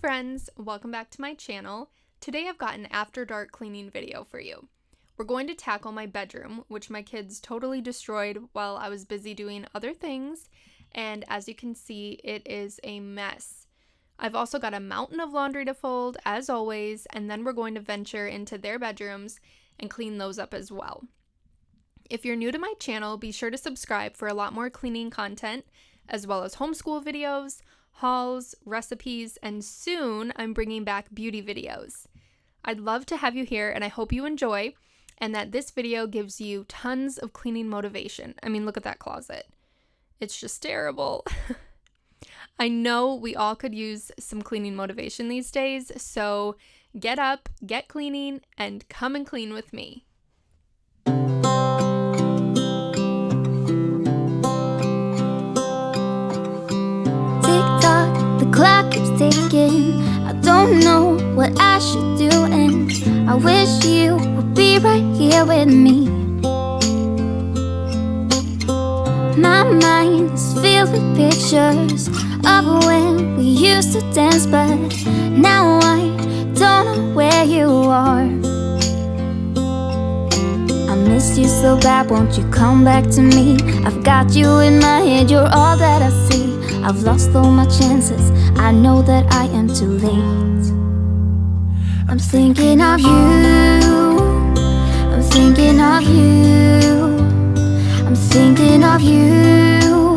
friends, welcome back to my channel. Today I've got an after dark cleaning video for you. We're going to tackle my bedroom, which my kids totally destroyed while I was busy doing other things, and as you can see, it is a mess. I've also got a mountain of laundry to fold, as always, and then we're going to venture into their bedrooms and clean those up as well. If you're new to my channel, be sure to subscribe for a lot more cleaning content, as well as homeschool videos, hauls, recipes, and soon I'm bringing back beauty videos. I'd love to have you here, and I hope you enjoy, and that this video gives you tons of cleaning motivation. I mean, look at that closet. It's just terrible. I know we all could use some cleaning motivation these days, so get up, get cleaning, and come and clean with me. The clock keeps ticking. I don't know what I should do, and I wish you would be right here with me. My mind is filled with pictures of when we used to dance, but now I don't know where you are. I miss you so bad, won't you come back to me? I've got you in my head, you're all that I see. I've lost all my chances, I know that I am too late. I'm thinking of you, I'm thinking of you, I'm thinking of you,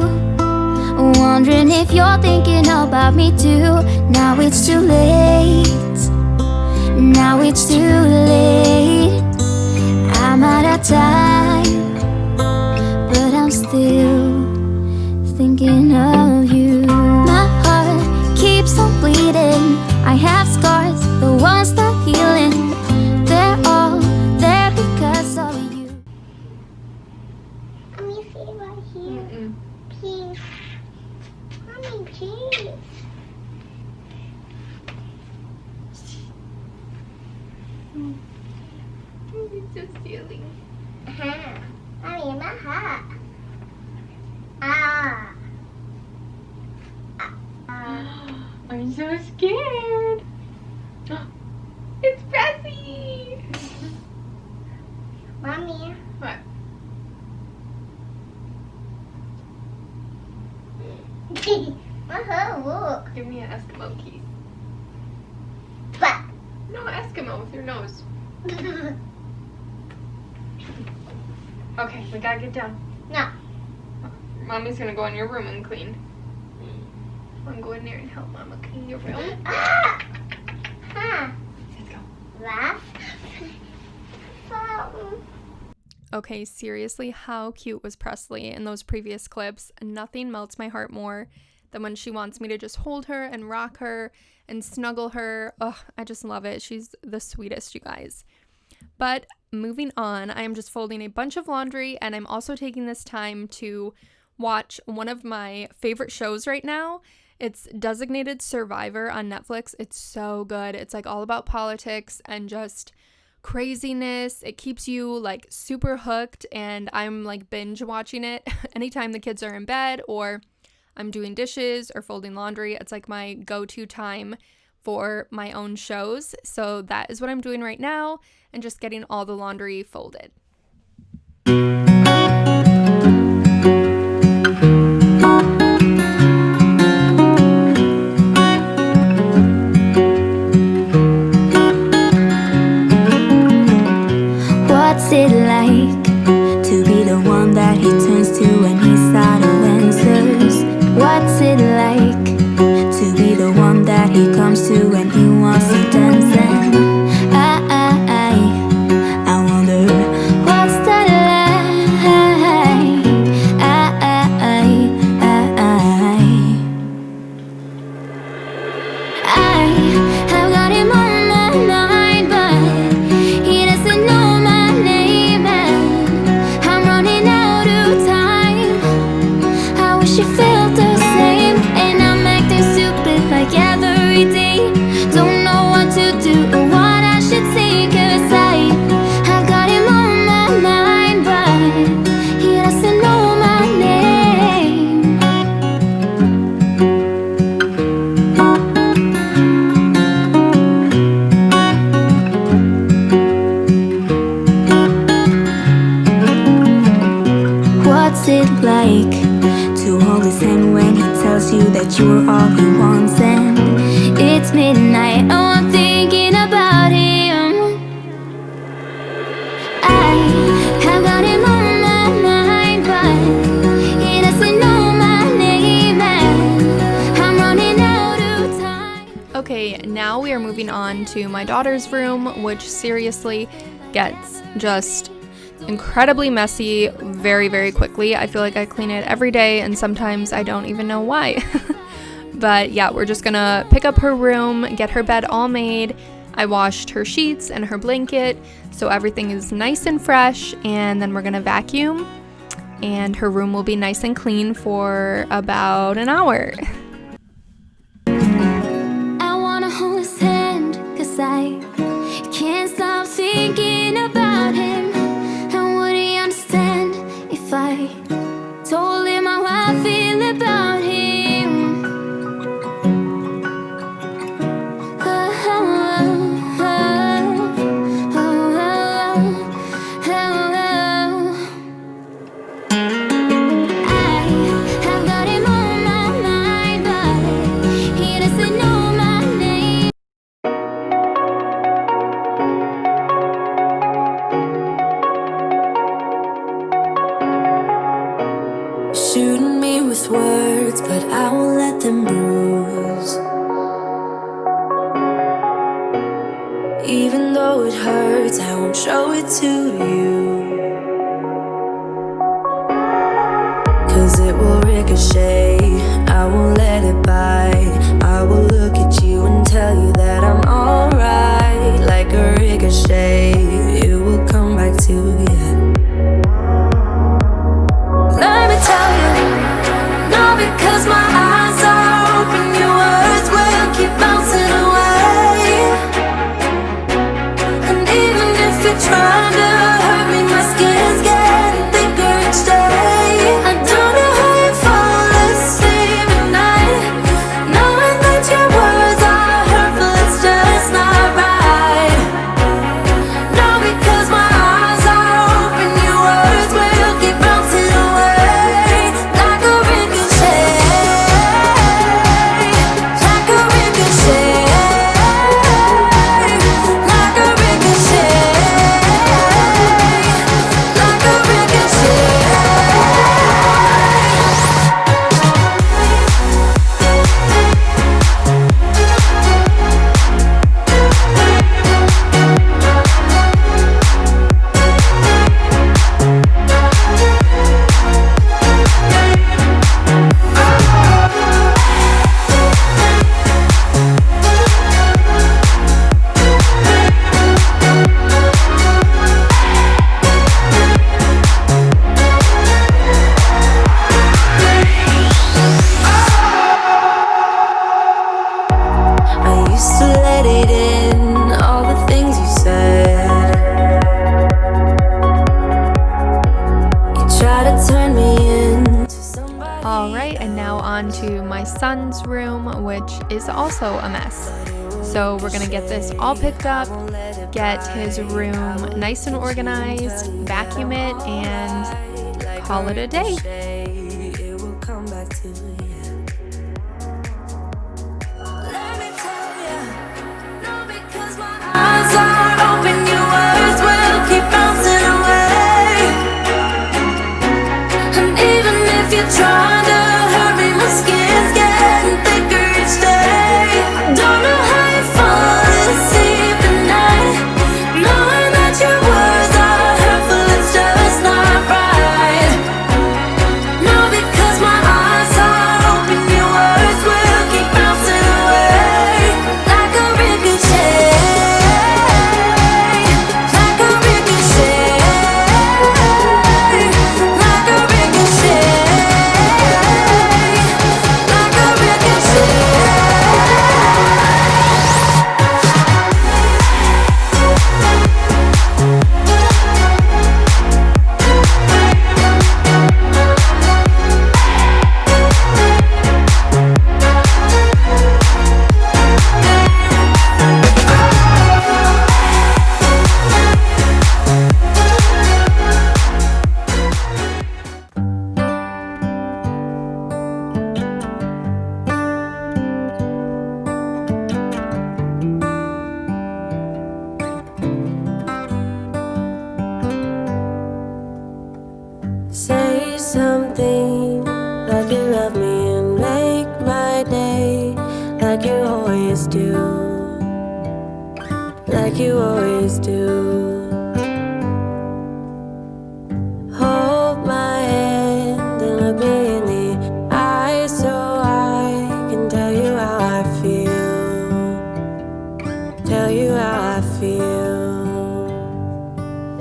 wondering if you're thinking about me too. Now it's too late, now it's too late. I'm out of time, but I'm still thinking of you. My heart keeps on bleeding. I have scars, the ones not healing. They're all there because of you. Let me see right here. Please. Mommy, please. It's so silly. Mommy, my hat. Ah. I'm so scared. It's Bessie. Mommy. What? Look. Give me an Eskimo key. But. No, Eskimo with your nose. Okay, we gotta get down. No. Mommy's gonna go in your room and clean. I'm going in there and help Mama clean your room. Ah. Huh. Let's go. Laugh. Okay, seriously, how cute was Presley in those previous clips? Nothing melts my heart more than when she wants me to just hold her and rock her and snuggle her. Ugh, I just love it. She's the sweetest, you guys. But moving on, I am just folding a bunch of laundry, and I'm also taking this time to watch one of my favorite shows right now. It's Designated Survivor on Netflix. It's so good. It's like all about politics and just craziness. It keeps you like super hooked, and I'm like binge watching it anytime the kids are in bed or I'm doing dishes or folding laundry. It's like my go-to time for my own shows. So that is what I'm doing right now, and just getting all the laundry folded. What's it like to be the one that he turns to when he's out of answers? What's it like to be the one that he comes to when he wants to dance? And I wonder what's it like to hold his hand when he tells you that you are all he wants. And it's midnight, oh, I'm thinking about him. I have got him on my mind, but he doesn't know my name, and I'm running out of time. Okay, now we are moving on to my daughter's room, which seriously gets just incredibly messy very, very quickly. I feel like I clean it every day, and sometimes I don't even know why. But yeah, we're just gonna pick up her room, get her bed all made. I washed her sheets and her blanket, so everything is nice and fresh, and then we're gonna vacuum, and her room will be nice and clean for about an hour. I wanna hold his hand, 'cause I can't stop thinking about him. And would he understand if I told him how I feel about him? Shooting me with words, but I won't let them bruise. Even though it hurts, I won't show it to you. 'Cause it will ricochet, I won't let it bite. I will look at you and tell you that I'm alright. Like a ricochet, it will come back to you. Let me tell you, no, because my eyes are open, your words will keep bouncing away. And even if you're trying to hurt me, my skin's getting thicker each day. I don't know how you fall asleep at night, knowing that your words are hurtful, it's just not right. No, because my eyes are open, your words will keep bouncing away. Like a ricochet, like a ricochet, like a ricochet, like a ricochet. I used to let it in, all the things you said. You try to turn me into somebody. Alright, and now on to my son's room, which is also a mess. So we're gonna get this all picked up, get his room nice and organized, vacuum it, and call it a day. It will come back to you. Let me tell you, no, because my eyes are open, your words will keep bouncing away. And even if you're trying to hurt me, my skin's getting thicker each day. I don't know how you fall asleep at night, knowing that your words are hurtful, it's just not right. No, because my eyes are open, your words will keep bouncing away. Like a ricochet, like a ricochet, like a ricochet. something like you love me and make my day, like you always do, like you always do. Hold my hand and look me in the eyes so I can tell you how I feel, tell you how I feel.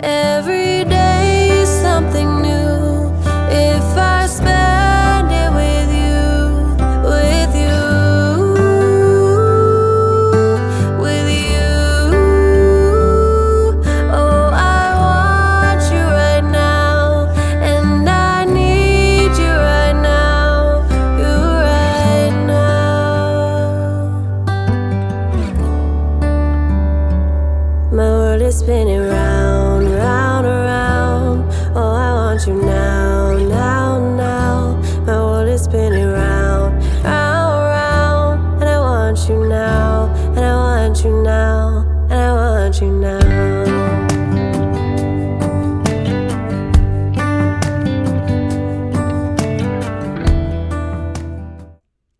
Every day is something new if I spend it with you, with you, with you. Oh, I want you right now, and I need you right now, you right now. My world is spinning round, round, around. Oh, I want you now, now, now. My world is spinning round, round, round. And I want you now, and I want you now, and I want you now.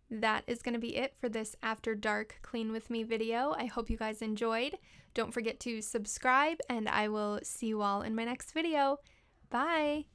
That is going to be it for this After Dark Clean With Me video. I hope you guys enjoyed. Don't forget to subscribe, and I will see you all in my next video. Bye!